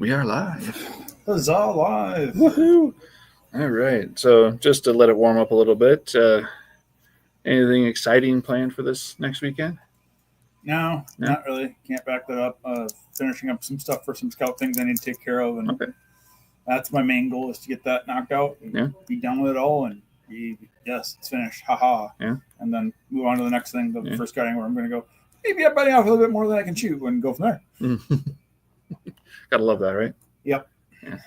We are live. Huzzah, live. Woohoo! All right. So just to let it warm up a little bit, anything exciting planned for this next weekend? No, not really. Can't back that up. Finishing up some stuff for some scout things I need to take care of, and that's my main goal, is to get that knocked out and be done with it all, and yes, it's finished. Haha. Yeah. And then move on to the next thing, the first scouting, where I'm going to go, maybe I'm biting off a little bit more than I can chew, and go from there. Gotta love that, right? Yep. Yeah.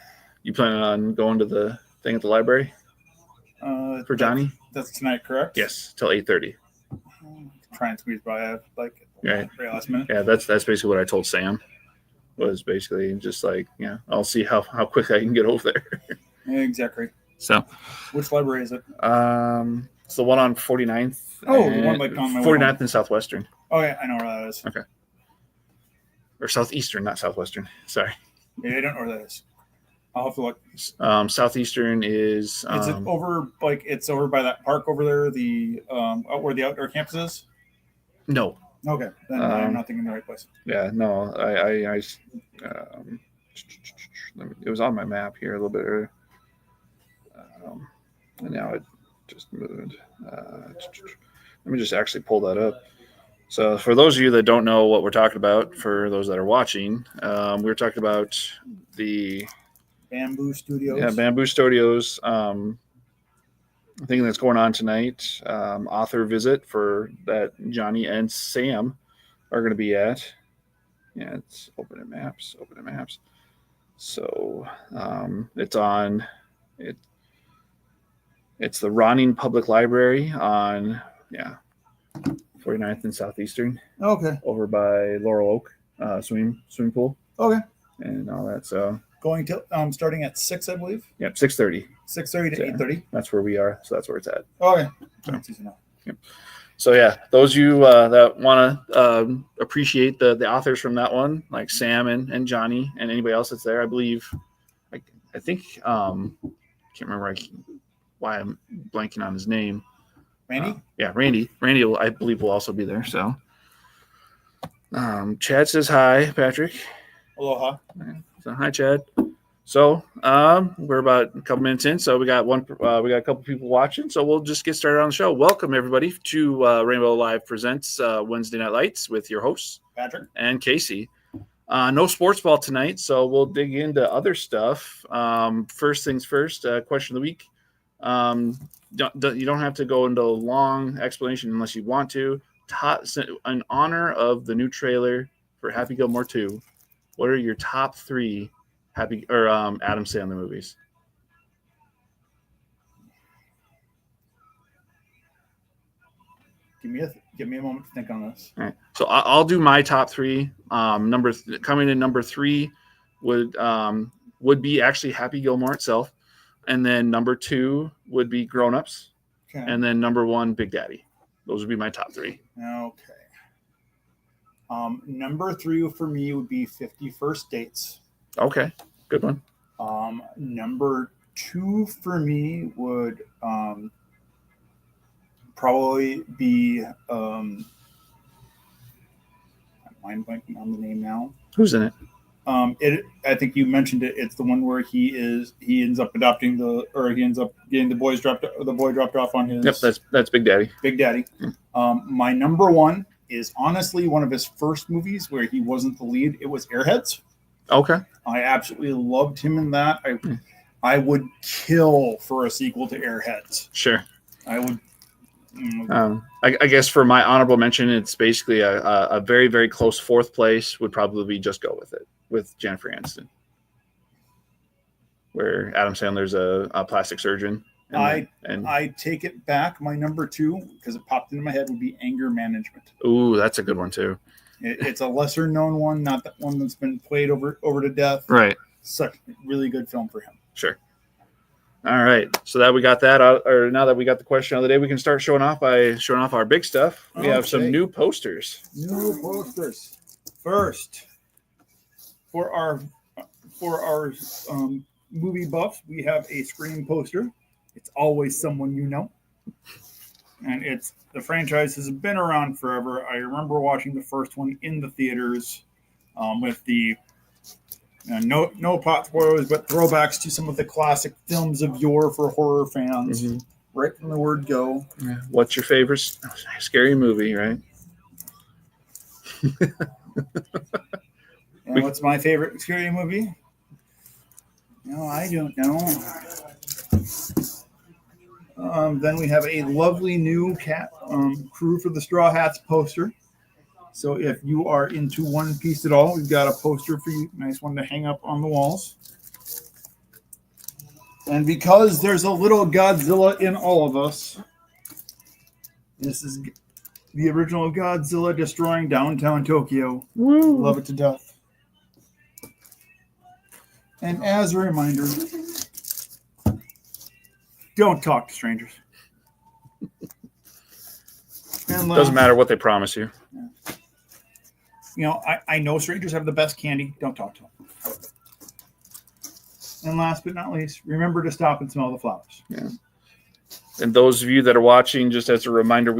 You planning on going to the thing at the library for Johnny? That's tonight, correct? Yes, till 8:30. Try and squeeze by like right. Very last minute. Yeah, that's basically what I told Sam. Was basically just like, I'll see how quick I can get over there. Exactly. So, which library is it? It's the one on 49th. Oh, the one like on my 49th and Southwestern. Oh yeah, I know where that is. Okay. Or Southeastern, not Southwestern. Sorry. Yeah, I don't know where that is. I'll have to look. Southeastern is. Is it over it's over by that park over there? The out where the outdoor campus is. No. Okay, then I'm not thinking the right place. Yeah, no, I it was on my map here a little bit earlier, and now it just moved. Let me just actually pull that up. So for those of you that don't know what we're talking about, for those that are watching, we're talking about the Bamboo Studios. Yeah, Bamboo Studios. Thing that's going on tonight. Author visit for that Johnny and Sam are going to be at. Yeah, it's open at maps. So it's on. It's the Ronning Public Library on 49th and Southeastern. Okay. Over by Laurel Oak swimming pool. Okay. And all that. So going to starting at 6, I believe. Yep, 6:30. 6:30 to 8:30. That's where we are. So that's where it's at. Okay. So yeah, those of you that want to appreciate the authors from that one, like Sam and Johnny and anybody else that's there, I believe. I think can't remember why I'm blanking on his name. Randy. Randy. Randy, I believe, will also be there. So Chad says hi, Patrick. Aloha. So hi, Chad. So we're about a couple minutes in, so we got a couple people watching, so we'll just get started on the show. Welcome everybody to Rainbow Live Presents Wednesday Night Lights with your hosts Patrick and Casey. No sports ball tonight, so we'll dig into other stuff. First things first, question of the week. You don't have to go into a long explanation unless you want to. In honor of the new trailer for Happy Gilmore 2, what are your top 3 Adam Sandler movies? Give me a moment to think on this. All right. So I'll do my top 3. Coming in number 3 would be actually Happy Gilmore itself, and then number 2 would be Grown Ups, and then number 1 Big Daddy. Those would be my top 3. Okay. Number 3 for me would be 50 First Dates. Okay, good one. Number 2 for me would probably be I'm mind blanking on the name now. Who's in it? I think you mentioned it. It's the one where he ends up getting the boy dropped off on his. Yep, that's Big Daddy. Big Daddy. My number 1 is honestly one of his first movies where he wasn't the lead. It was Airheads. Okay. I absolutely loved him in that. I would kill for a sequel to Airheads. Sure. I would. I guess for my honorable mention, it's basically a very, very close 4th place would probably be Just Go With It with Jennifer Aniston, where Adam Sandler's a plastic surgeon. I take it back. My number 2, because it popped into my head, would be Anger Management. Ooh, that's a good one too. It's a lesser known one, not that one that's been played over to death. Right. Such a really good film for him. Sure. All right. So that we got that out, or now that we got the question of the day, we can start showing off our big stuff. We have some new posters. First, for our movie buffs, we have a Scream poster. It's always someone you know. And the franchise has been around forever. I remember watching the first one in the theaters with the No pot spoilers, but throwbacks to some of the classic films of yore for horror fans. Mm-hmm. Right from the word go. Yeah. What's your favorite scary movie, right? And what's my favorite scary movie? No, I don't know. Then we have a lovely new crew for the Straw Hats poster. So if you are into One Piece at all, we've got a poster for you. Nice one to hang up on the walls. And because there's a little Godzilla in all of us, this is the original Godzilla destroying downtown Tokyo. Woo. Love it to death. And as a reminder, don't talk to strangers. Doesn't matter what they promise you. You know, I know strangers have the best candy. Don't talk to them. And last but not least, remember to stop and smell the flowers. Yeah. And those of you that are watching, just as a reminder,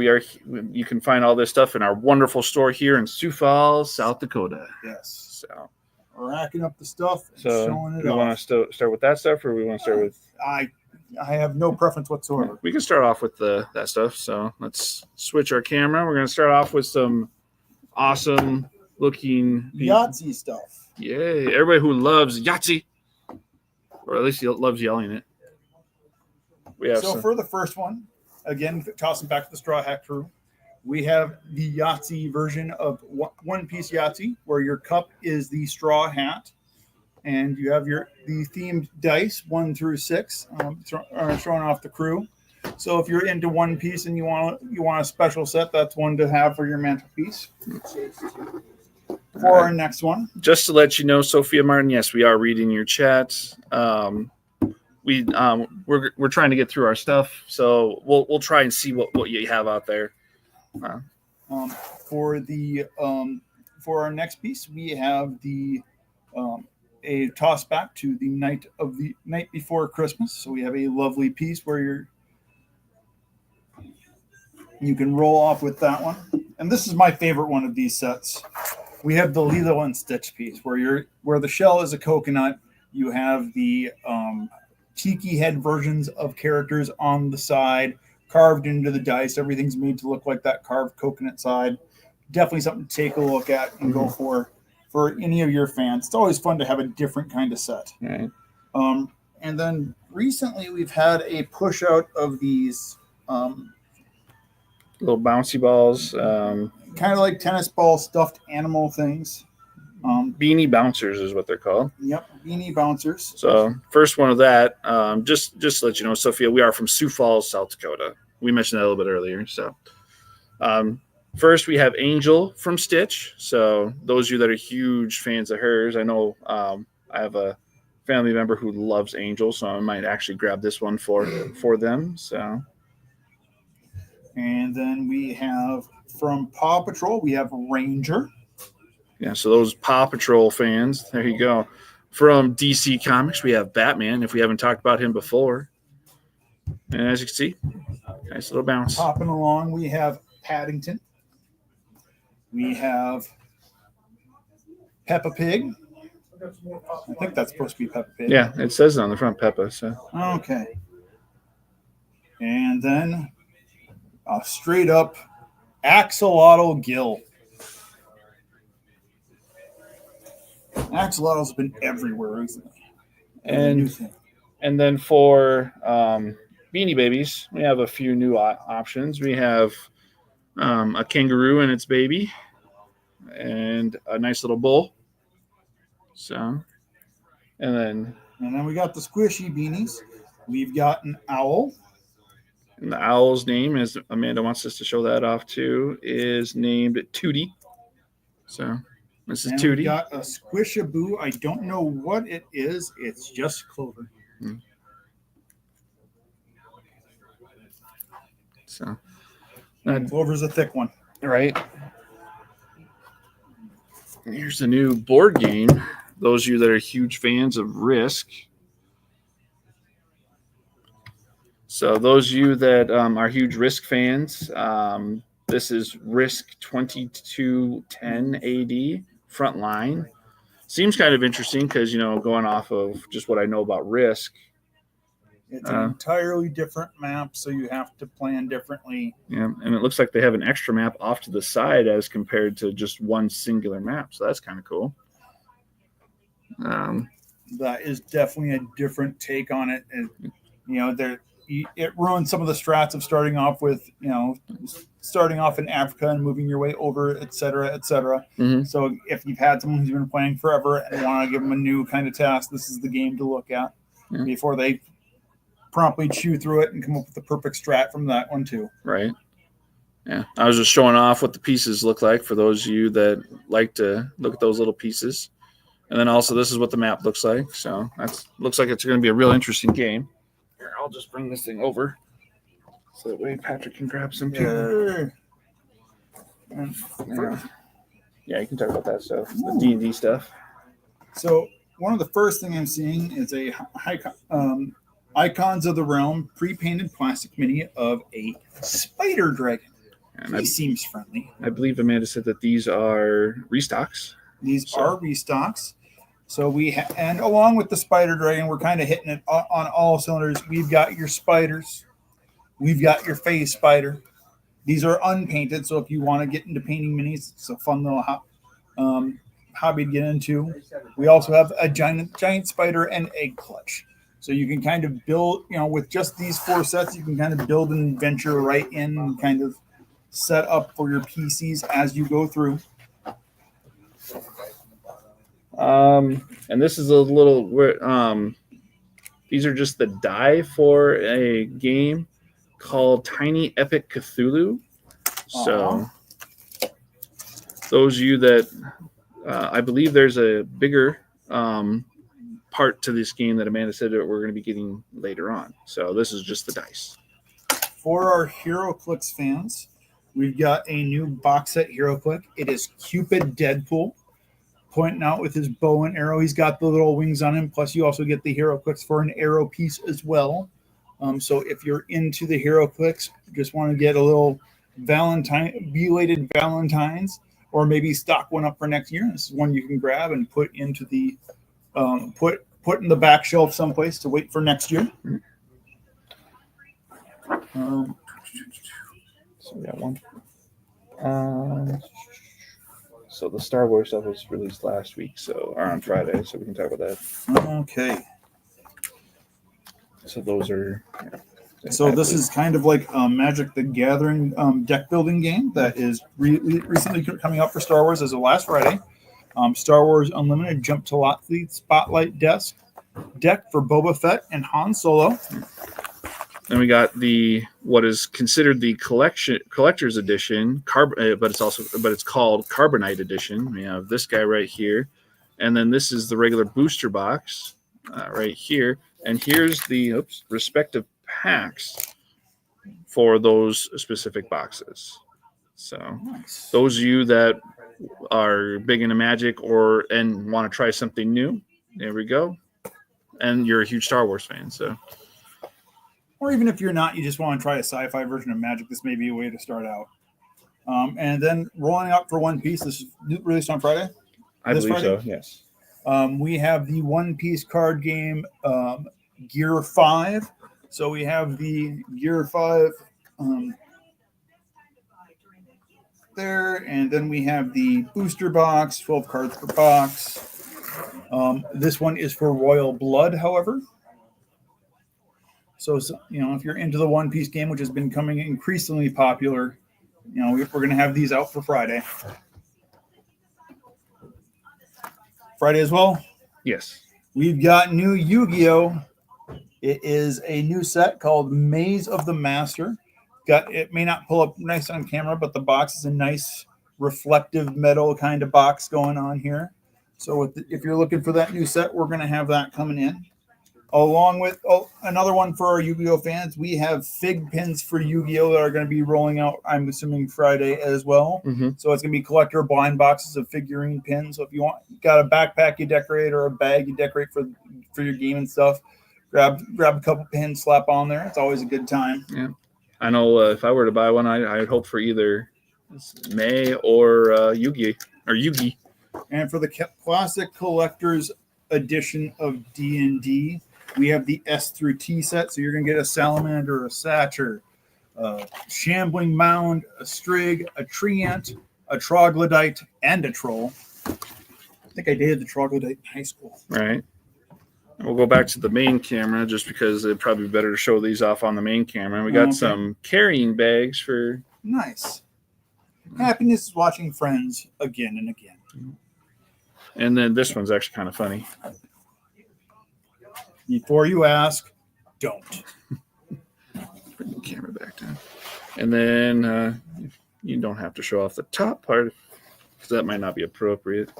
you can find all this stuff in our wonderful store here in Sioux Falls, South Dakota. Yes. So racking up the stuff and so showing it do we off. want to start with that stuff, or we want to start with? I have no preference whatsoever. We can start off with that stuff. So let's switch our camera. We're going to start off with some awesome looking Yahtzee stuff. Yay! Everybody who loves Yahtzee, or at least loves yelling it. For the first one, again, tossing back to the Straw Hat crew, we have the Yahtzee version of One Piece Yahtzee, where your cup is the straw hat, and you have the themed dice 1 through 6 thrown off the crew. So if you're into One Piece and you want a special set, that's one to have for your mantelpiece. For our next one, just to let you know, Sophia Martin, yes, we are reading your chat. We're trying to get through our stuff, so we'll try and see what you have out there. For our next piece, we have a toss back to the night before Christmas. So we have a lovely piece where you can roll off with that one. And this is my favorite one of these sets. We have the Lilo and Stitch piece where the shell is a coconut. You have the tiki head versions of characters on the side, carved into the dice. Everything's made to look like that carved coconut side. Definitely something to take a look at and go for any of your fans. It's always fun to have a different kind of set. Right. And then recently we've had a push out of these little bouncy balls, kind of like tennis ball stuffed animal things. Beanie bouncers is what they're called. Yep, beanie bouncers. So first one of that, just to let you know, Sophia, we are from Sioux Falls, South Dakota. We mentioned that a little bit earlier. So first we have Angel from Stitch. So those of you that are huge fans of hers, I know I have a family member who loves Angel, so I might actually grab this one for them. So, and then we have from Paw Patrol, we have Ranger. Yeah, so those Paw Patrol fans, there you go. From DC Comics, we have Batman, if we haven't talked about him before. And as you can see, nice little bounce. Hopping along, we have Paddington. We have Peppa Pig. I think that's supposed to be Peppa Pig. Yeah, it says it on the front, Peppa. So. Okay. And then a straight up Axolotl Gill. Axolotls have been everywhere recently. And then for Beanie Babies, we have a few new options. We have a kangaroo and its baby, and a nice little bull. So, and then we got the squishy beanies. We've got an owl. And the owl's name, is Amanda wants us to show that off too, is named Tootie. So. This is Tootie. We got a Squishaboo. I don't know what it is. It's just Clover. So, Clover's a thick one, right? Here's the new board game. Those of you that are huge fans of Risk. So, those of you that are huge Risk fans, this is Risk 2210 AD. Frontline. seems kind of interesting because, going off of just what I know about Risk. It's an entirely different map, so you have to plan differently. Yeah, and it looks like they have an extra map off to the side as compared to just one singular map, so that's kind of cool. That is definitely a different take on it. And, it ruins some of the strats of starting off with, starting off in Africa and moving your way over, et cetera, et cetera. Mm-hmm. So if you've had someone who's been playing forever and want to give them a new kind of task, this is the game to look at before they promptly chew through it and come up with the perfect strat from that one too. Right. Yeah. I was just showing off what the pieces look like for those of you that like to look at those little pieces. And then also this is what the map looks like. So looks like it's going to be a real interesting game. Here, I'll just bring this thing over so that way Patrick can grab some too. Yeah, you can talk about that stuff, the D&D stuff. So one of the first things I'm seeing is a Icons of the Realm pre-painted plastic mini of a spider dragon. And he seems friendly. I believe Amanda said that these are restocks. These are restocks. So and along with the spider dragon, we're kind of hitting it on all cylinders. We've got your spiders. We've got your phase spider. These are unpainted, so if you want to get into painting minis, it's a fun little hobby to get into. We also have a giant spider and egg clutch. So you can kind of build, with just these 4 sets, you can kind of build an adventure right in and kind of set up for your PCs as you go through. And this is a little these are just the die for a game called Tiny Epic Cthulhu. So those of you that I believe there's a bigger part to this game that Amanda said that we're going to be getting later on. So this is just the dice. For our HeroClix fans, we've got a new box set HeroClix. It is Cupid Deadpool pointing out with his bow and arrow. He's got the little wings on him. Plus, you also get the HeroClix for an arrow piece as well. So if you're into the HeroClix, just want to get a little belated Valentine's, or maybe stock one up for next year. This is one you can grab and put into the put in the back shelf someplace to wait for next year. So we got one. So the Star Wars stuff was released last week, or on Friday, so we can talk about that. Okay. So those are. So this is kind of like Magic the Gathering deck building game that is recently coming up for Star Wars as of last Friday. Star Wars Unlimited Jump to Lockheed Spotlight deck for Boba Fett and Han Solo. Then we got what is considered the collector's edition, but it's called Carbonite edition. We have this guy right here, and then this is the regular booster box right here, and here's the respective packs for those specific boxes. So nice. Those of you that are big into Magic and want to try something new, there we go, and you're a huge Star Wars fan, so. Or even if you're not, you just want to try a sci-fi version of Magic, this may be a way to start out. And then rolling out for One Piece, this is released on Friday? I believe so, yes. We have the One Piece card game Gear 5. So we have the Gear 5 there, and then we have the booster box, 12 cards per box. This one is for Royal Blood, however. So, if you're into the One Piece game, which has been becoming increasingly popular, we're going to have these out for Friday. Friday as well? Yes. We've got new Yu-Gi-Oh! It is a new set called Maze of the Master. It may not pull up nice on camera, but the box is a nice reflective metal kind of box going on here. So if you're looking for that new set, we're going to have that coming in. Along with another one for our Yu-Gi-Oh fans, we have fig pins for Yu-Gi-Oh that are going to be rolling out, I'm assuming, Friday as well. Mm-hmm. So it's going to be collector blind boxes of figurine pins. So if you got a backpack you decorate or a bag you decorate for your game and stuff, grab a couple pins, slap on there. It's always a good time. Yeah, I know. If I were to buy one, I'd hope for either May or Yugi or Yugi. And for the classic collector's edition of D&D, we have the S through T set. So you're going to get a salamander, a satcher, a shambling mound, a strig, a treant, a troglodyte, and a troll. I think I dated the troglodyte in high school. Right. We'll go back to the main camera just because it'd probably be better to show these off on the main camera. We got some carrying bags for... Nice. Happiness is watching Friends again and again. And then this one's actually kind of funny. Before you ask, don't. Bring the camera back down. And then you don't have to show off the top part because that might not be appropriate.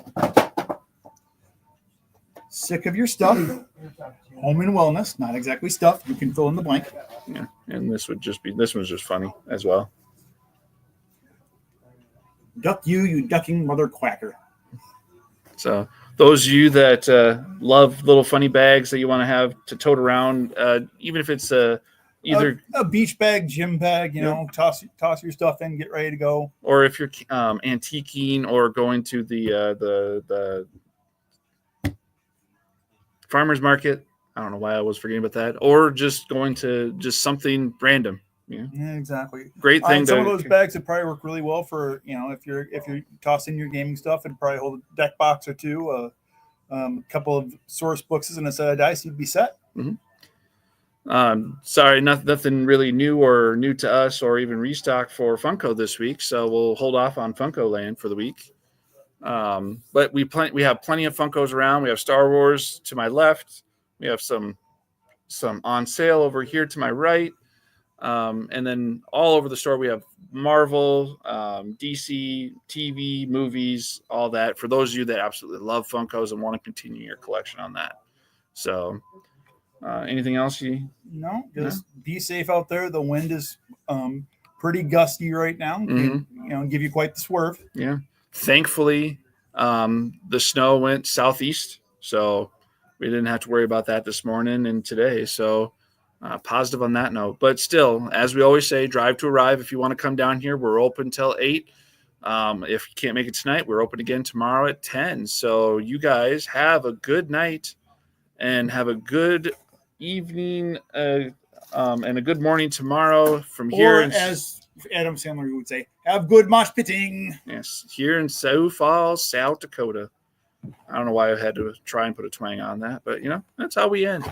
Sick of your stuff. Home and wellness, not exactly stuff. You can fill in the blank. Yeah, and this one's just funny as well. Duck you ducking mother quacker. So those of you that love little funny bags that you want to have to tote around, even if it's either a beach bag, gym bag, you know, toss your stuff in, get ready to go. Or if you're antiquing or going to the farmer's market, I don't know why I was forgetting about that, or just going to just something random. Yeah, exactly. Great thing. Some of those bags would probably work really well for, you know, if you're tossing your gaming stuff, and probably hold a deck box or two, a couple of source books and a set of dice, you'd be set. Mm-hmm. Sorry, nothing really new to us or even restock for Funko this week, so we'll hold off on Funko Land for the week. But we have plenty of Funkos around. We have Star Wars to my left. We have some on sale over here to my right. And then all over the store, we have Marvel, DC, TV, movies, all that. For those of you that absolutely love Funkos and want to continue your collection on that. So, anything else No, just be safe out there. The wind is pretty gusty right now. Mm-hmm. Give you quite the swerve. Yeah. Thankfully, the snow went southeast, so we didn't have to worry about that this morning and today. So, positive on that note. But still, as we always say, drive to arrive. If you want to come down here, we're open till 8. If you can't make it tonight, we're open again tomorrow at 10. So you guys have a good night and have a good evening and a good morning tomorrow from here. Or as Adam Sandler would say, have good mosh pitting. Yes, here in Sioux Falls, South Dakota. I don't know why I had to try and put a twang on that, but, that's how we end.